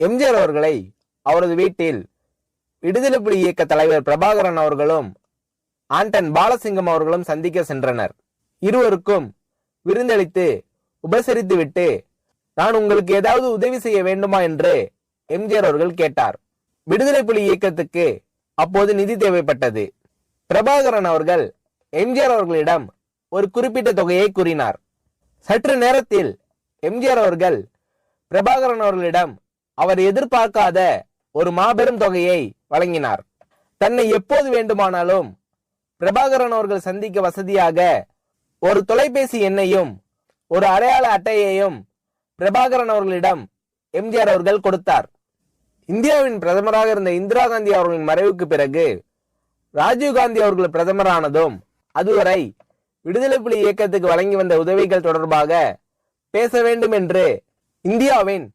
எம்ஜிஆர் அவர்களை அவரது வீட்டில் விடுதலை புலி இயக்க தலைவர் பிரபாகரன் அவர்களும் ஆண்டன் பாலசிங்கம் அவர்களும் சந்திக்க சென்றனர். இருவருக்கும் விருந்தளித்து உபசரித்துவிட்டு, நான் உங்களுக்கு ஏதாவது உதவி செய்ய வேண்டுமா என்று எம்ஜிஆர் அவர்கள் கேட்டார். விடுதலை புலி இயக்கத்துக்கு அப்போது நிதி தேவைப்பட்டது. பிரபாகரன் அவர்கள் எம்ஜிஆர் அவர்களிடம் ஒரு குறிப்பிட்ட தொகையை கூறினார். சற்று நேரத்தில் எம்ஜிஆர் அவர்கள் பிரபாகரன் அவர்களிடம் அவர் எதிர்பார்க்காத ஒரு மாபெரும் தொகையை வழங்கினார். தன்னை எப்போது வேண்டுமானாலும் பிரபாகரன் அவர்கள் சந்திக்க வசதியாக ஒரு தொலைபேசி எண்ணையும் ஒரு அடையாள அட்டையையும் பிரபாகரன் அவர்களிடம் எம்ஜிஆர் அவர்கள் கொடுத்தார். இந்தியாவின் பிரதமராக இருந்த இந்திரா காந்தி அவர்களின் மறைவுக்கு பிறகு ராஜீவ்காந்தி அவர்கள் பிரதமரானதும் அதுவரை விடுதலை புலி இயக்கத்துக்கு வழங்கி வந்த உதவிகள் தொடர்பாக பேச வேண்டும் என்று இந்தியாவின்